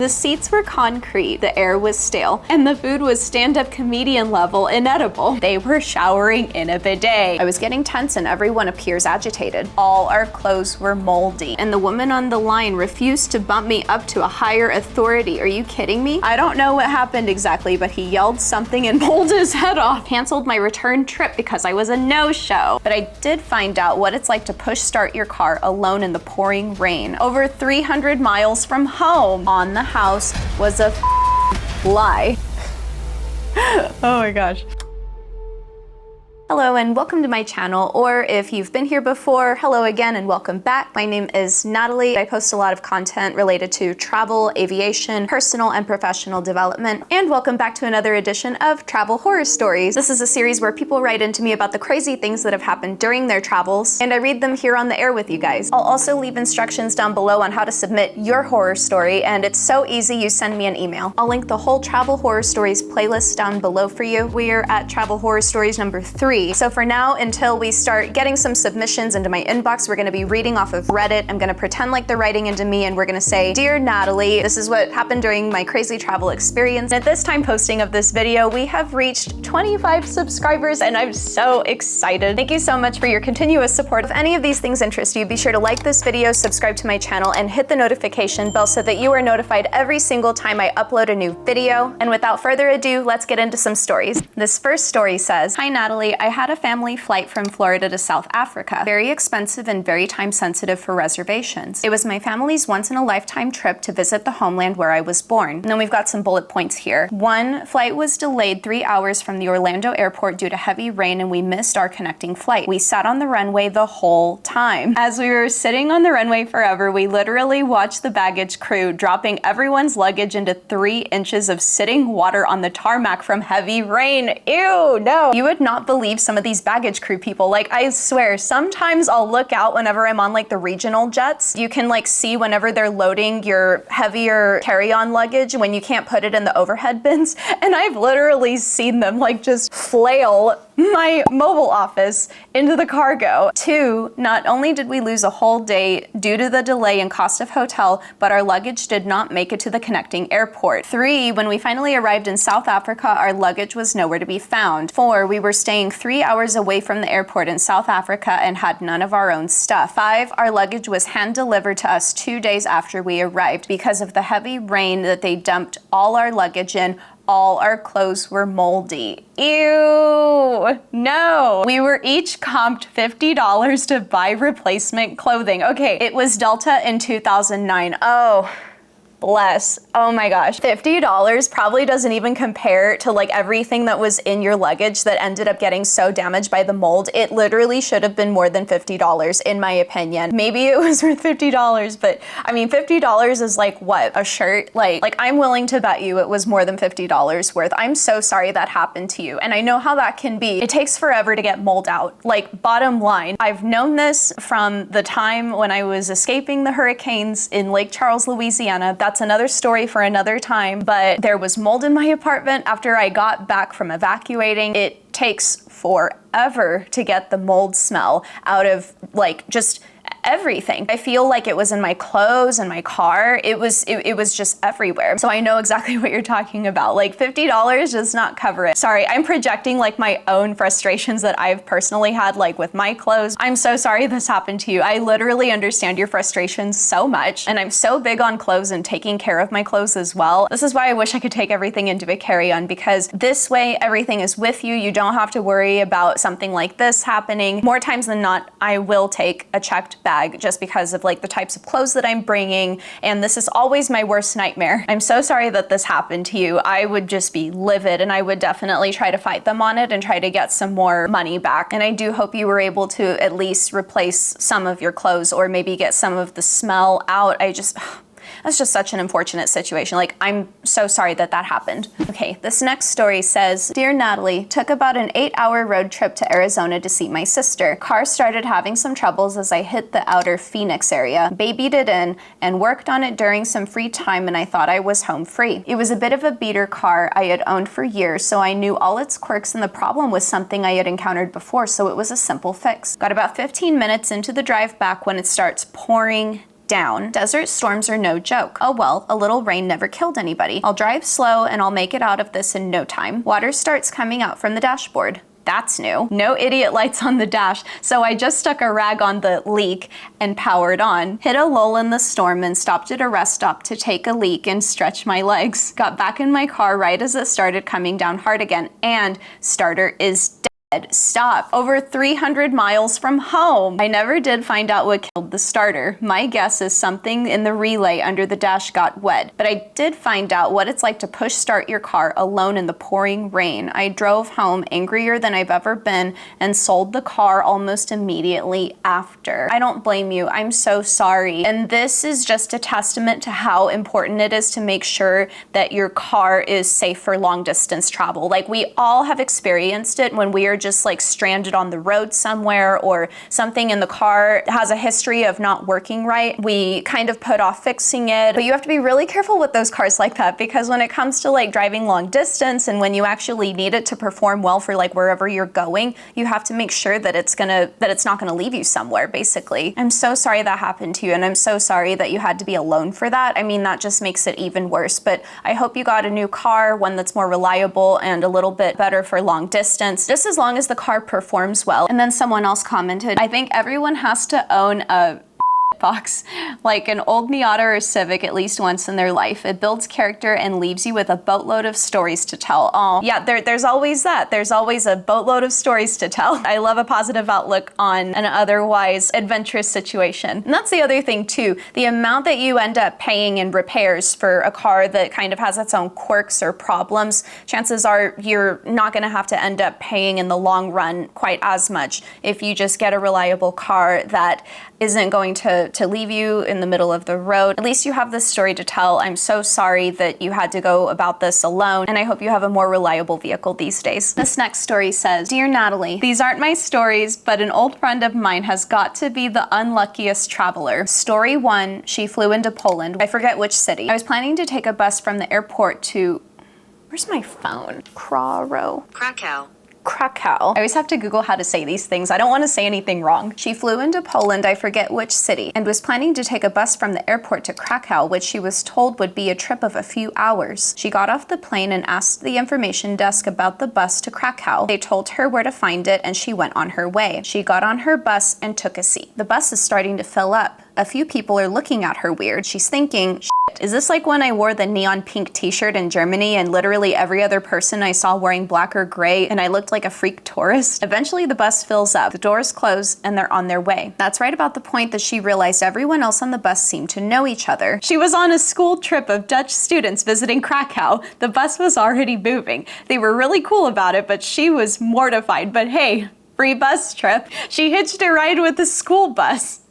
The seats were concrete, the air was stale, and the food was stand-up comedian level inedible. They were showering in a bidet. I was getting tense and everyone appears agitated. All our clothes were moldy, and the woman on the line refused to bump me up to a higher authority. Are you kidding me? I don't know what happened exactly, but he yelled something and pulled his head off. Canceled my return trip because I was a no-show. But I did find out what it's like to push start your car alone in the pouring rain. Over 300 miles from home. On the house was a lie. Oh my gosh. Hello and welcome to my channel, or if you've been here before, hello again and welcome back. My name is Natalie. I post a lot of content related to travel, aviation, personal and professional development, and welcome back to another edition of Travel Horror Stories. This is a series where people write into me about the crazy things that have happened during their travels, and I read them here on the air with you guys. I'll also leave instructions down below on how to submit your horror story, and it's so easy, you send me an email. I'll link the whole Travel Horror Stories playlist down below for you. We're at Travel Horror Stories number 3. So for now, until we start getting some submissions into my inbox, we're gonna be reading off of Reddit. I'm gonna pretend like they're writing into me and we're gonna say, "Dear Natalie, this is what happened during my crazy travel experience." At this time posting of this video, we have reached 25 subscribers and I'm so excited. Thank you so much for your continuous support. If any of these things interest you, be sure to like this video, subscribe to my channel, and hit the notification bell so that you are notified every single time I upload a new video. And without further ado, let's get into some stories. This first story says, "Hi Natalie, I had a family flight from Florida to South Africa. Very expensive and very time sensitive for reservations. It was my family's once in a lifetime trip to visit the homeland where I was born." And then we've got some bullet points here. 1, flight was delayed 3 hours from the Orlando airport due to heavy rain and we missed our connecting flight. We sat on the runway the whole time. As we were sitting on the runway forever, we literally watched the baggage crew dropping everyone's luggage into 3 inches of sitting water on the tarmac from heavy rain. Ew, no. You would not believe some of these baggage crew people. Like, I swear, sometimes I'll look out whenever I'm on like the regional jets. You can like see whenever they're loading your heavier carry-on luggage when you can't put it in the overhead bins. And I've literally seen them like just flail my mobile office into the cargo. 2, not only did we lose a whole day due to the delay and cost of hotel, but our luggage did not make it to the connecting airport. 3, when we finally arrived in South Africa, our luggage was nowhere to be found. 4, we were staying 3 hours away from the airport in South Africa and had none of our own stuff. 5, our luggage was hand delivered to us 2 days after we arrived. Because of the heavy rain that they dumped all our luggage in, all our clothes were moldy. Ew, no. We were each comped $50 to buy replacement clothing. Okay, it was Delta in 2009. Oh. Bless. Oh my gosh. $50 probably doesn't even compare to like everything that was in your luggage that ended up getting so damaged by the mold. It literally should have been more than $50 in my opinion. Maybe it was worth $50, but I mean $50 is like what? A shirt? Like I'm willing to bet you it was more than $50 worth. I'm so sorry that happened to you. And I know how that can be. It takes forever to get mold out. Like, bottom line, I've known this from the time when I was escaping the hurricanes in Lake Charles, Louisiana. That's another story for another time, but there was mold in my apartment after I got back from evacuating. It takes forever to get the mold smell out of like just everything. I feel like it was in my clothes and my car. It was just everywhere. So I know exactly what you're talking about. Like $50 does not cover it. Sorry, I'm projecting like my own frustrations that I've personally had like with my clothes. I'm so sorry this happened to you. I literally understand your frustrations so much. And I'm so big on clothes and taking care of my clothes as well. This is why I wish I could take everything into a carry-on, because this way everything is with you. You don't have to worry about something like this happening. More times than not, I will take a checked bag just because of like the types of clothes that I'm bringing, and this is always my worst nightmare. I'm so sorry that this happened to you. I would just be livid and I would definitely try to fight them on it and try to get some more money back. And I do hope you were able to at least replace some of your clothes or maybe get some of the smell out. That's just such an unfortunate situation. Like, I'm so sorry that that happened. Okay, this next story says, "Dear Natalie, took about an 8-hour road trip to Arizona to see my sister. Car started having some troubles as I hit the outer Phoenix area, babied it in, and worked on it during some free time, and I thought I was home free. It was a bit of a beater car I had owned for years, so I knew all its quirks, and the problem was something I had encountered before, so it was a simple fix. Got about 15 minutes into the drive back when it starts pouring down. Desert storms are no joke. Oh well, a little rain never killed anybody. I'll drive slow and I'll make it out of this in no time. Water starts coming out from the dashboard. That's new. No idiot lights on the dash, so I just stuck a rag on the leak and powered on. Hit a lull in the storm and stopped at a rest stop to take a leak and stretch my legs. Got back in my car right as it started coming down hard again, and starter is dead. Stop. Over 300 miles from home. I never did find out what killed the starter. My guess is something in the relay under the dash got wet, but I did find out what it's like to push start your car alone in the pouring rain. I drove home angrier than I've ever been and sold the car almost immediately after. I don't blame you. I'm so sorry. And this is just a testament to how important it is to make sure that your car is safe for long distance travel. Like, we all have experienced it when we are just like stranded on the road somewhere, or something in the car has a history of not working right. We kind of put off fixing it, but you have to be really careful with those cars like that, because when it comes to like driving long distance and when you actually need it to perform well for like wherever you're going, you have to make sure that it's not gonna leave you somewhere, basically. I'm so sorry that happened to you, and I'm so sorry that you had to be alone for that. I mean, that just makes it even worse, but I hope you got a new car, one that's more reliable and a little bit better for long distance, just as long as the car performs well. And then someone else commented, I think everyone has to own a box, like an old Miata or Civic, at least once in their life. It builds character and leaves you with a boatload of stories to tell. Oh, yeah, there's always that. There's always a boatload of stories to tell. I love a positive outlook on an otherwise adventurous situation. And that's the other thing too. The amount that you end up paying in repairs for a car that kind of has its own quirks or problems, chances are you're not gonna have to end up paying in the long run quite as much if you just get a reliable car that isn't going to leave you in the middle of the road. At least you have this story to tell. I'm so sorry that you had to go about this alone, and I hope you have a more reliable vehicle these days. This next story says, Dear Natalie, these aren't my stories, but an old friend of mine has got to be the unluckiest traveler. Story 1, she flew into Poland. I forget which city. I was planning to take a bus from the airport to, where's my phone? Krakow. Krakow. I always have to Google how to say these things. I don't want to say anything wrong. She flew into Poland, I forget which city, and was planning to take a bus from the airport to Krakow, which she was told would be a trip of a few hours. She got off the plane and asked the information desk about the bus to Krakow. They told her where to find it, and she went on her way. She got on her bus and took a seat. The bus is starting to fill up. A few people are looking at her weird. She's thinking, shit, is this like when I wore the neon pink t-shirt in Germany and literally every other person I saw wearing black or gray and I looked like a freak tourist? Eventually the bus fills up, the doors close, and they're on their way. That's right about the point that she realized everyone else on the bus seemed to know each other. She was on a school trip of Dutch students visiting Krakow. The bus was already moving. They were really cool about it, but she was mortified. But hey, free bus trip. She hitched a ride with the school bus.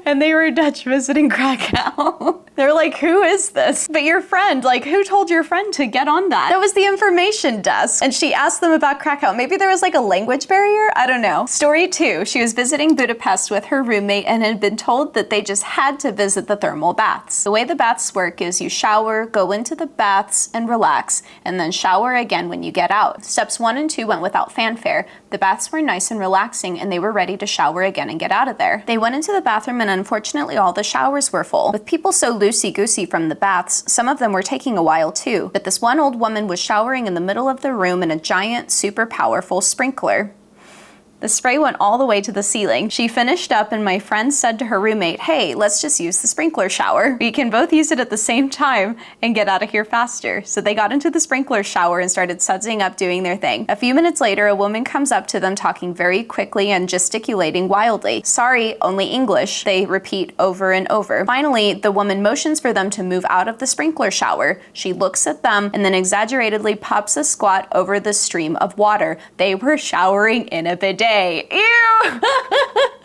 And they were Dutch visiting Krakow. They're like, who is this? But your friend, like, who told your friend to get on that? That was the information desk. And she asked them about Krakow. Maybe there was like a language barrier? I don't know. Story 2, she was visiting Budapest with her roommate and had been told that they just had to visit the thermal baths. The way the baths work is you shower, go into the baths and relax, and then shower again when you get out. Steps 1 and 2 went without fanfare. The baths were nice and relaxing, and they were ready to shower again and get out of there. They went into the bathroom, and unfortunately all the showers were full. With people so loosey-goosey from the baths, some of them were taking a while too. But this one old woman was showering in the middle of the room in a giant, super powerful sprinkler. The spray went all the way to the ceiling. She finished up and my friend said to her roommate, hey, let's just use the sprinkler shower. We can both use it at the same time and get out of here faster. So they got into the sprinkler shower and started sudsing up doing their thing. A few minutes later, a woman comes up to them talking very quickly and gesticulating wildly. Sorry, only English, they repeat over and over. Finally, the woman motions for them to move out of the sprinkler shower. She looks at them and then exaggeratedly pops a squat over the stream of water. They were showering in a bidet. Ew!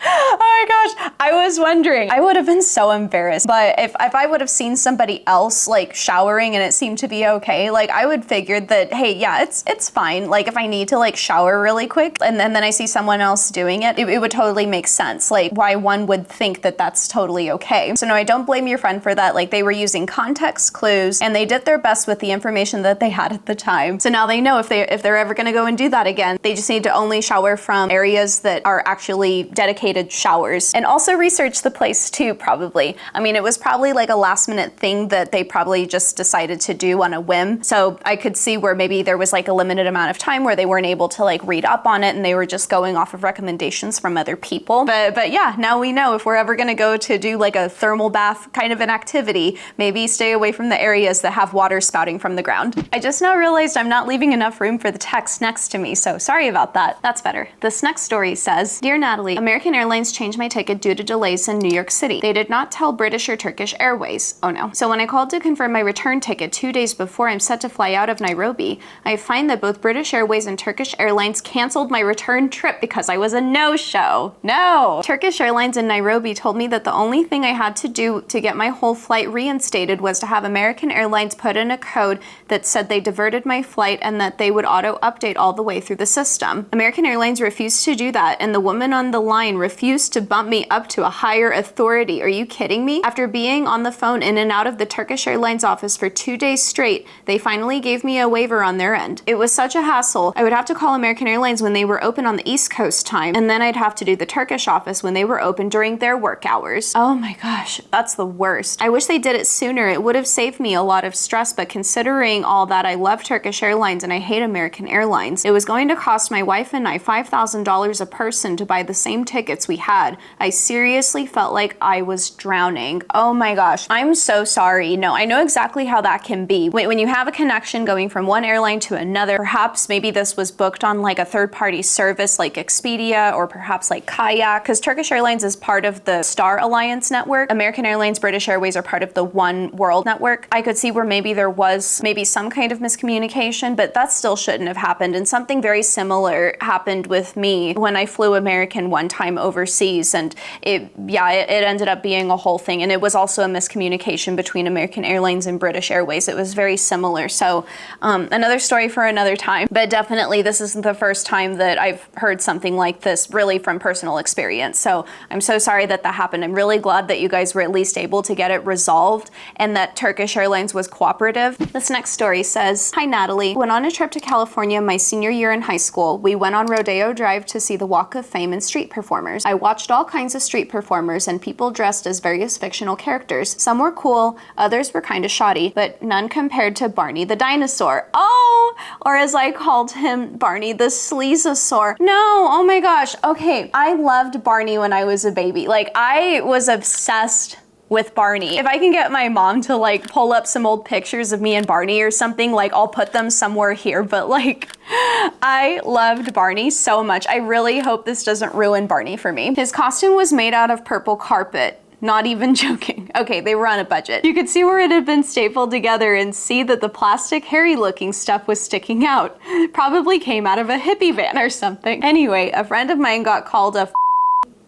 Oh my gosh, I was wondering. I would have been so embarrassed. But if I would have seen somebody else like showering and it seemed to be okay, like I would figure that, hey, yeah, it's fine. Like if I need to like shower really quick and then I see someone else doing it, it would totally make sense. Like why one would think that that's totally okay. So no, I don't blame your friend for that. Like they were using context clues and they did their best with the information that they had at the time. So now they know if they're ever gonna go and do that again, they just need to only shower from areas that are actually dedicated showers. And also research the place too, probably. I mean, it was probably like a last minute thing that they probably just decided to do on a whim. So I could see where maybe there was like a limited amount of time where they weren't able to like read up on it and they were just going off of recommendations from other people. But yeah, now we know if we're ever gonna go to do like a thermal bath kind of an activity, maybe stay away from the areas that have water spouting from the ground. I just now realized I'm not leaving enough room for the text next to me, so sorry about that. That's better. This next story says, Dear Natalie, American Airlines changed my ticket due to delays in New York City. They did not tell British or Turkish Airways. Oh no. So when I called to confirm my return ticket 2 days before I'm set to fly out of Nairobi, I find that both British Airways and Turkish Airlines canceled my return trip because I was a no-show. No! Turkish Airlines in Nairobi told me that the only thing I had to do to get my whole flight reinstated was to have American Airlines put in a code that said they diverted my flight and that they would auto-update all the way through the system. American Airlines refused to do that, and the woman on the line refused to bump me up to a higher authority. Are you kidding me? After being on the phone in and out of the Turkish Airlines office for 2 days straight, they finally gave me a waiver on their end. It was such a hassle. I would have to call American Airlines when they were open on the East Coast time, and then I'd have to do the Turkish office when they were open during their work hours. Oh my gosh, that's the worst. I wish they did it sooner. It would have saved me a lot of stress, but considering all that, I love Turkish Airlines and I hate American Airlines. It was going to cost my wife and I $5,000 a person to buy the same tickets we had. I seriously felt like I was drowning. Oh my gosh, I'm so sorry. No, I know exactly how that can be. When you have a connection going from one airline to another, perhaps maybe this was booked on like a third-party service like Expedia or perhaps like Kayak, because Turkish Airlines is part of the Star Alliance network. American Airlines, British Airways are part of the One World network. I could see where maybe there was maybe some kind of miscommunication, but that still shouldn't have happened. And something very similar happened with me when I flew American one time overseas, and it ended up being a whole thing. And it was also a miscommunication between American Airlines and British Airways. It was very similar. So another story for another time, but definitely this isn't the first time that I've heard something like this really from personal experience. So I'm so sorry that that happened. I'm really glad that you guys were at least able to get it resolved and that Turkish Airlines was cooperative. This next story says, Hi Natalie, went on a trip to California my senior year in high school. We went on Rodeo Drive to see the Walk of Fame and street performers. I watched all kinds of street performers and people dressed as various fictional characters. Some were cool, others were kind of shoddy, but none compared to Barney the dinosaur. Oh, or as I called him, Barney the sleazosaur. No, oh my gosh. Okay, I loved Barney when I was a baby. Like, I was obsessed with Barney. If I can get my mom to like pull up some old pictures of me and Barney or something, like I'll put them somewhere here, but like I loved Barney so much. I really hope this doesn't ruin Barney for me. His costume was made out of purple carpet. Not even joking. Okay, they were on a budget. You could see where it had been stapled together and see that the plastic hairy looking stuff was sticking out. Probably came out of a hippie van or something. Anyway, a friend of mine got called a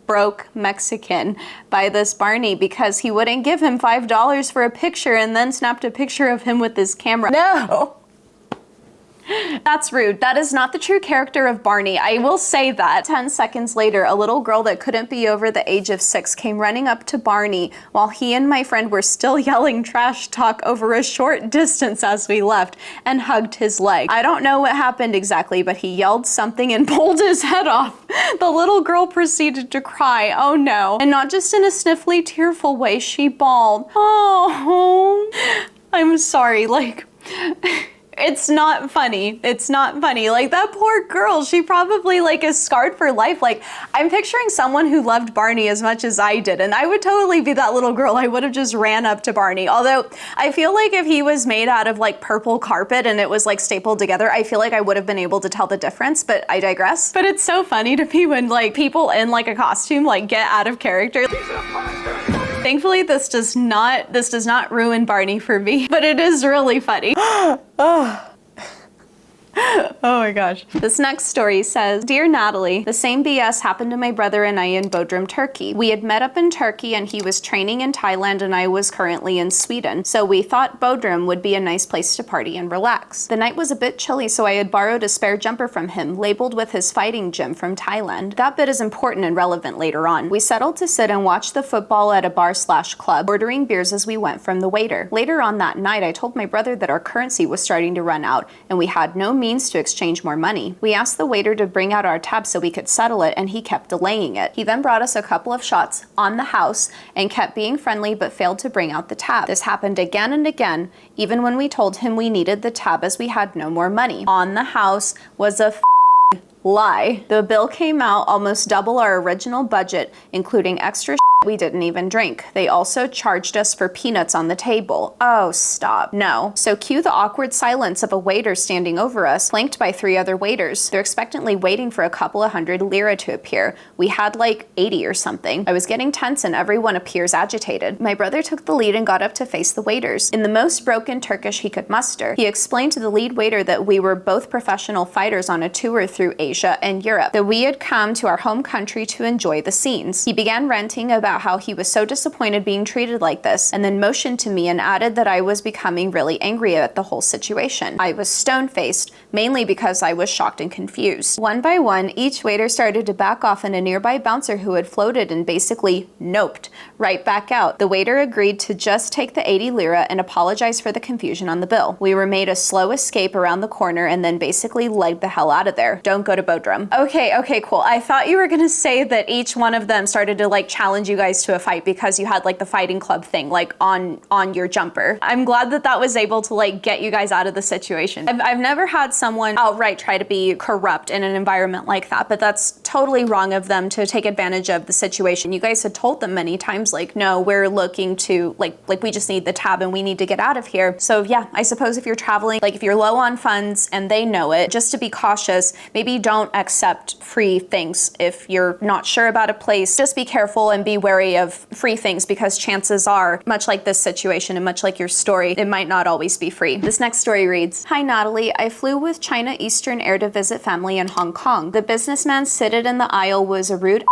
broke Mexican by this Barney because he wouldn't give him $5 for a picture and then snapped a picture of him with his camera. No! That's rude. That is not the true character of Barney. I will say that. 10 seconds later, a little girl that couldn't be over the age of 6 came running up to Barney while he and my friend were still yelling trash talk over a short distance as we left and hugged his leg. I don't know what happened exactly, but he yelled something and pulled his head off. The little girl proceeded to cry. Oh no. And not just in a sniffly, tearful way, she bawled. Oh, I'm sorry. Like, it's not funny. It's not funny. Like, that poor girl, she probably like is scarred for life. Like, I'm picturing someone who loved Barney as much as I did, and I would totally be that little girl. I would have just ran up to Barney. Although I feel like if he was made out of like purple carpet and it was like stapled together, I feel like I would have been able to tell the difference, but I digress. But it's so funny to me when like people in like a costume like get out of character. Thankfully, this does not ruin Barney for me, but it is really funny. Oh. Oh my gosh. This next story says, Dear Natalie, the same BS happened to my brother and I in Bodrum, Turkey. We had met up in Turkey and he was training in Thailand and I was currently in Sweden. So we thought Bodrum would be a nice place to party and relax. The night was a bit chilly, so I had borrowed a spare jumper from him, labeled with his fighting gym from Thailand. That bit is important and relevant later on. We settled to sit and watch the football at a bar/club, ordering beers as we went from the waiter. Later on that night, I told my brother that our currency was starting to run out and we had no means means to exchange more money. We asked the waiter to bring out our tab so we could settle it, and he kept delaying it. He then brought us a couple of shots on the house and kept being friendly but failed to bring out the tab. This happened again and again, even when we told him we needed the tab as we had no more money. On the house was a lie. The bill came out almost double our original budget, including extra we didn't even drink. They also charged us for peanuts on the table. Oh, stop. No. So cue the awkward silence of a waiter standing over us, flanked by 3 other waiters. They're expectantly waiting for a couple of hundred lira to appear. We had like 80 or something. I was getting tense and everyone appears agitated. My brother took the lead and got up to face the waiters. In the most broken Turkish he could muster, he explained to the lead waiter that we were both professional fighters on a tour through Asia and Europe, that we had come to our home country to enjoy the scenes. He began ranting about how he was so disappointed being treated like this, and then motioned to me and added that I was becoming really angry at the whole situation. I was stone-faced, mainly because I was shocked and confused. One by one, each waiter started to back off, and a nearby bouncer who had floated and basically noped right back out. The waiter agreed to just take the 80 lira and apologize for the confusion on the bill. We were made a slow escape around the corner and then basically legged the hell out of there. Don't go to Bodrum. Okay, cool. I thought you were gonna say that each one of them started to like challenge you guys to a fight because you had like the fighting club thing like on your jumper. I'm glad that that was able to like get you guys out of the situation. I've never had someone outright try to be corrupt in an environment like that, but that's totally wrong of them to take advantage of the situation. You guys had told them many times like, no, we're looking to like we just need the tab and we need to get out of here. So yeah, I suppose if you're traveling, like if you're low on funds and they know it, just to be cautious, maybe don't accept free things. If you're not sure about a place, just be careful and be wary of free things, because chances are, much like this situation and much like your story, it might not always be free. This next story reads, Hi Natalie, I flew with China Eastern Air to visit family in Hong Kong. The businessman seated in the aisle was a rude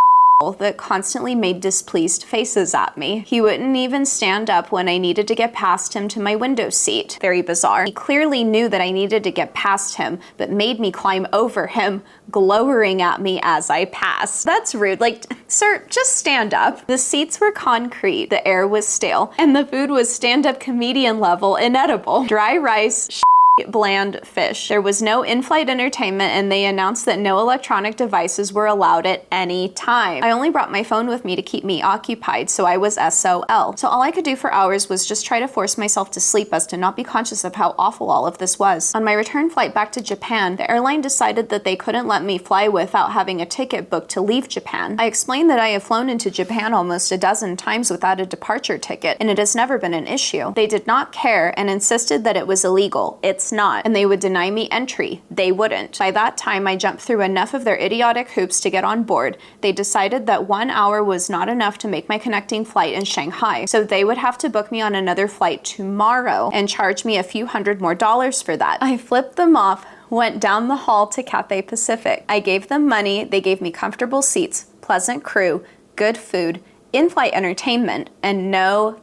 that constantly made displeased faces at me. He wouldn't even stand up when I needed to get past him to my window seat. Very bizarre. He clearly knew that I needed to get past him, but made me climb over him, glowering at me as I passed. That's rude. Like, sir, just stand up. The seats were concrete, the air was stale, and the food was stand-up comedian level inedible. Dry rice, bland fish. There was no in-flight entertainment, and they announced that no electronic devices were allowed at any time. I only brought my phone with me to keep me occupied, so I was SOL. So all I could do for hours was just try to force myself to sleep as to not be conscious of how awful all of this was. On my return flight back to Japan, the airline decided that they couldn't let me fly without having a ticket booked to leave Japan. I explained that I have flown into Japan almost a dozen times without a departure ticket, and it has never been an issue. They did not care and insisted that it was illegal. It's not, and they would deny me entry. They wouldn't. By that time, I jumped through enough of their idiotic hoops to get on board. They decided that 1 hour was not enough to make my connecting flight in Shanghai, so they would have to book me on another flight tomorrow and charge me a few $100 more for that. I flipped them off, went down the hall to Cathay Pacific. I gave them money, they gave me comfortable seats, pleasant crew, good food, in-flight entertainment, and no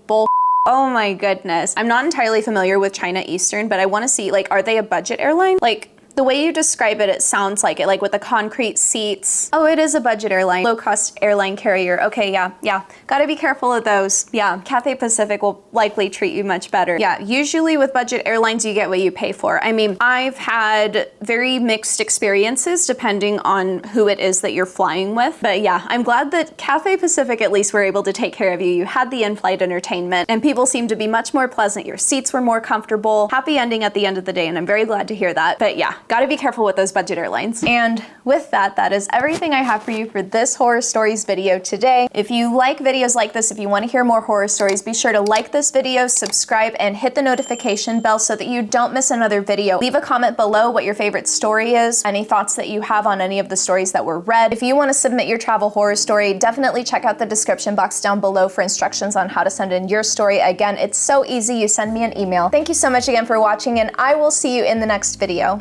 bull. Oh my goodness. I'm not entirely familiar with China Eastern, but I want to see, like, are they a budget airline? Like, the way you describe it, it sounds like it, like with the concrete seats. Oh, it is a budget airline, low-cost airline carrier. Okay, yeah. Gotta be careful of those. Yeah, Cathay Pacific will likely treat you much better. Yeah, usually with budget airlines, you get what you pay for. I mean, I've had very mixed experiences depending on who it is that you're flying with. But yeah, I'm glad that Cathay Pacific at least were able to take care of you. You had the in-flight entertainment, and people seemed to be much more pleasant. Your seats were more comfortable. Happy ending at the end of the day, and I'm very glad to hear that. But yeah, gotta be careful with those budget airlines. And with that, that is everything I have for you for this horror stories video today. If you like videos like this, if you want to hear more horror stories, be sure to like this video, subscribe, and hit the notification bell so that you don't miss another video. Leave a comment below what your favorite story is, any thoughts that you have on any of the stories that were read. If you want to submit your travel horror story, definitely check out the description box down below for instructions on how to send in your story. Again, it's so easy. You send me an email. Thank you so much again for watching, and I will see you in the next video.